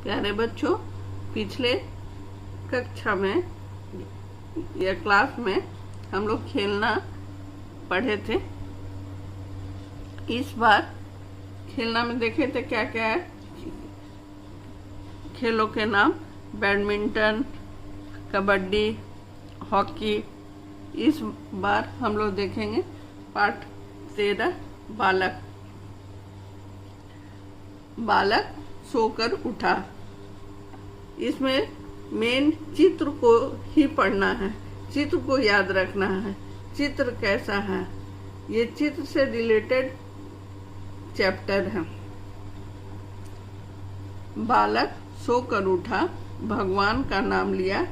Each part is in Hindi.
प्यारे बच्चों, पिछले कक्षा में या क्लास में हम लोग खेलना पढ़े थे। इस बार खेलना में देखे थे क्या क्या है खेलों के नाम। Badminton, kabaddi, hockey. इस बार हम लोग देखेंगे पाठ 13 बालक। बालक सोकर उठा। इसमें मेन चित्र को ही पढ़ना है, चित्र को याद रखना है। चित्र कैसा है, ये चित्र से रिलेटेड चैप्टर है। बालक सोकर उठा, भगवान का नाम लिया,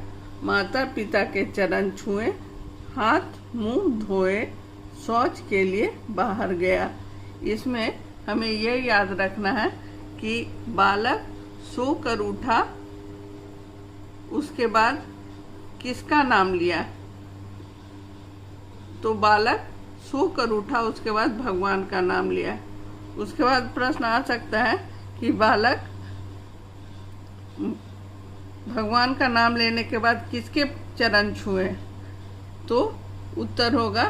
माता पिता के चरण छुए, हाथ मुंह धोए, शौच के लिए बाहर गया। इसमें हमें यह याद रखना है कि बालक सोकर उठा, उसके बाद किसका नाम लिया। तो बालक सोकर उठा, उसके बाद भगवान का नाम लिया। उसके बाद प्रश्न आ सकता है कि बालक भगवान का नाम लेने के बाद किसके चरण छुए। तो उत्तर होगा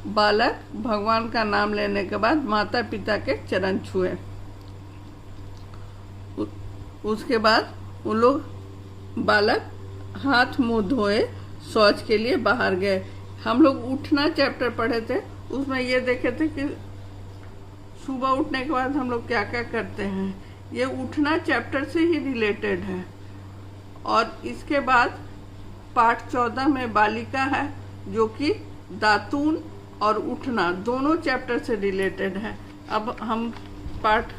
बालक भगवान का नाम लेने के बाद माता पिता के चरण छुए। उसके बाद उन लोग बालक हाथ मुंह धोए, शौच के लिए बाहर गए। हम लोग उठना चैप्टर पढ़े थे, उसमें ये देखे थे कि सुबह उठने के बाद हम लोग क्या क्या करते हैं। ये उठना चैप्टर से ही रिलेटेड है। और इसके बाद पाठ 14 में बालिका है, जो कि दातून और उठना दोनों चैप्टर से रिलेटेड है। अब हम पाठ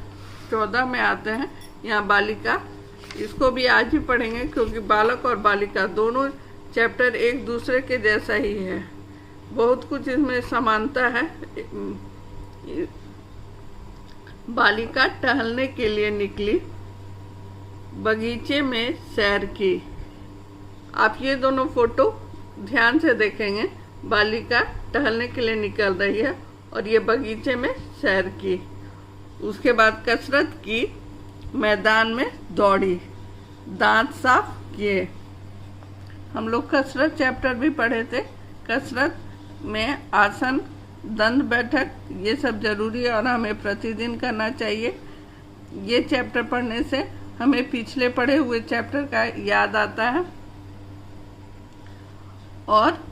14 में आते हैं। यहाँ बालिका, इसको भी आज ही पढ़ेंगे क्योंकि बालक और बालिका दोनों चैप्टर एक दूसरे के जैसा ही है। बहुत कुछ इसमें समानता है। बालिका टहलने के लिए निकली, बगीचे में सैर की। आप ये दोनों फोटो ध्यान से देखेंगे। बालिका टहलने के लिए निकल रही है और ये बगीचे में सैर की। उसके बाद कसरत की, मैदान में दौड़ी, दांत साफ किए। हम लोग कसरत चैप्टर भी पढ़े थे। कसरत में आसन, दंड बैठक, ये सब जरूरी है और हमें प्रतिदिन करना चाहिए। ये चैप्टर पढ़ने से हमें पिछले पढ़े हुए चैप्टर का याद आता है। और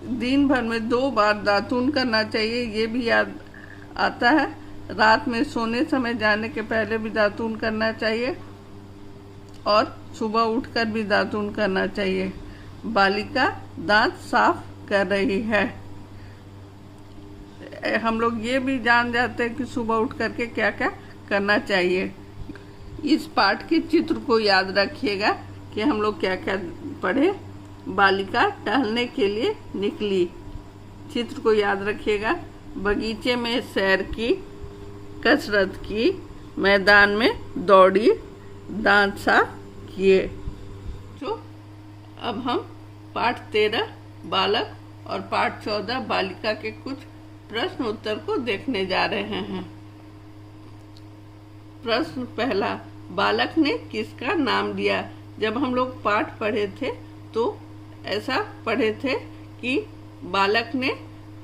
दिन भर में 2 बार दातून करना चाहिए, ये भी याद आता है। रात में सोने समय जाने के पहले भी दातून करना चाहिए और सुबह उठकर भी दातून करना चाहिए। बालिका दांत साफ कर रही है। हम लोग ये भी जान जाते हैं कि सुबह उठ करके क्या क्या करना चाहिए। इस पाठ के चित्र को याद रखिएगा कि हम लोग क्या क्या पढ़े। बालिका टहलने के लिए निकली, चित्र को याद रखिएगा। बगीचे में सैर की, कसरत की, मैदान में दौड़ी, दांत साफ किए। तो अब हम पाठ 13 बालक और पाठ 14 बालिका के कुछ प्रश्न उत्तर को देखने जा रहे हैं। प्रश्न पहला, बालक ने किसका नाम लिया। जब हम लोग पाठ पढ़े थे तो ऐसा पढ़े थे कि बालक ने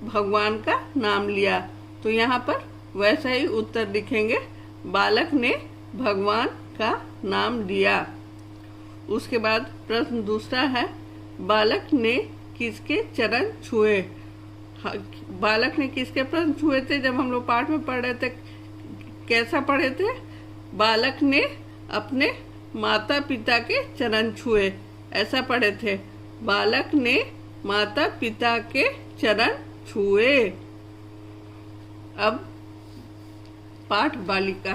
भगवान का नाम लिया, तो यहाँ पर वैसा ही उत्तर लिखेंगे, बालक ने भगवान का नाम लिया। उसके बाद प्रश्न दूसरा है, बालक ने किसके चरण छुए। बालक ने किसके चरण छुए थे। जब हम लोग पाठ में पढ़ रहे थे कैसा पढ़े थे, बालक ने अपने माता पिता के चरण छुए, ऐसा पढ़े थे। बालक ने माता पिता के चरण छुए। अब पाठ बालिका,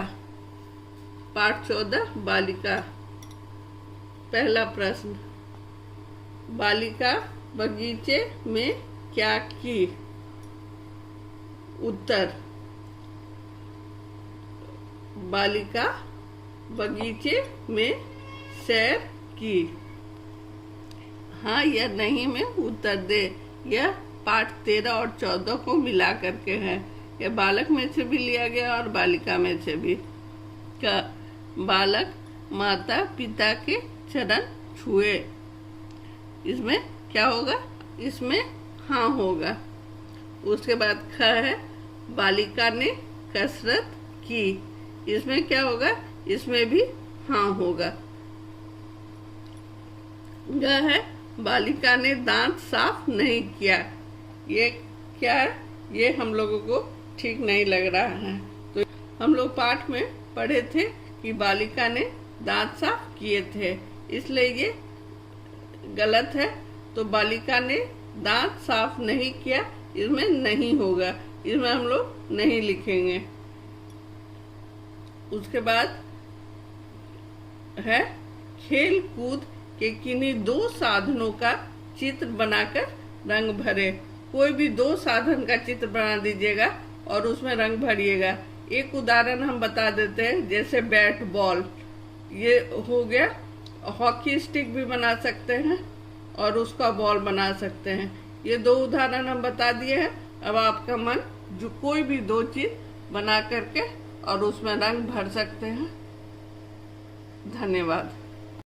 पाठ 14 बालिका। पहला प्रश्न, बालिका बगीचे में क्या की। उत्तर, बालिका बगीचे में सैर की। हाँ या नहीं में उत्तर दे। यह पाठ 13 और 14 को मिला करके है। यह बालक में से भी लिया गया और बालिका में से भी। बालक माता पिता के चरण छुए। इसमें क्या होगा? इसमें हाँ होगा। उसके बाद ख है, बालिका ने कसरत की। इसमें क्या होगा? इसमें भी हाँ होगा। ग है, बालिका ने दांत साफ नहीं किया। ये क्या है? ये हम लोगों को ठीक नहीं लग रहा है। तो हम लोग पाठ में पढ़े थे कि बालिका ने दांत साफ किए थे, इसलिए ये गलत है। तो बालिका ने दांत साफ नहीं किया, इसमें नहीं होगा, इसमें हम लोग नहीं लिखेंगे। उसके बाद है, खेल कूद के किन्हीं दो साधनों का चित्र बनाकर रंग भरे। कोई भी दो साधन का चित्र बना दीजिएगा और उसमें रंग भरिएगा। एक उदाहरण हम बता देते हैं, जैसे बैट बॉल, ये हो गया। हॉकी स्टिक भी बना सकते हैं और उसका बॉल बना सकते हैं। ये दो उदाहरण हम बता दिए हैं। अब आपका मन जो कोई भी दो चीज बना करके और उसमें रंग भर सकते हैं। धन्यवाद।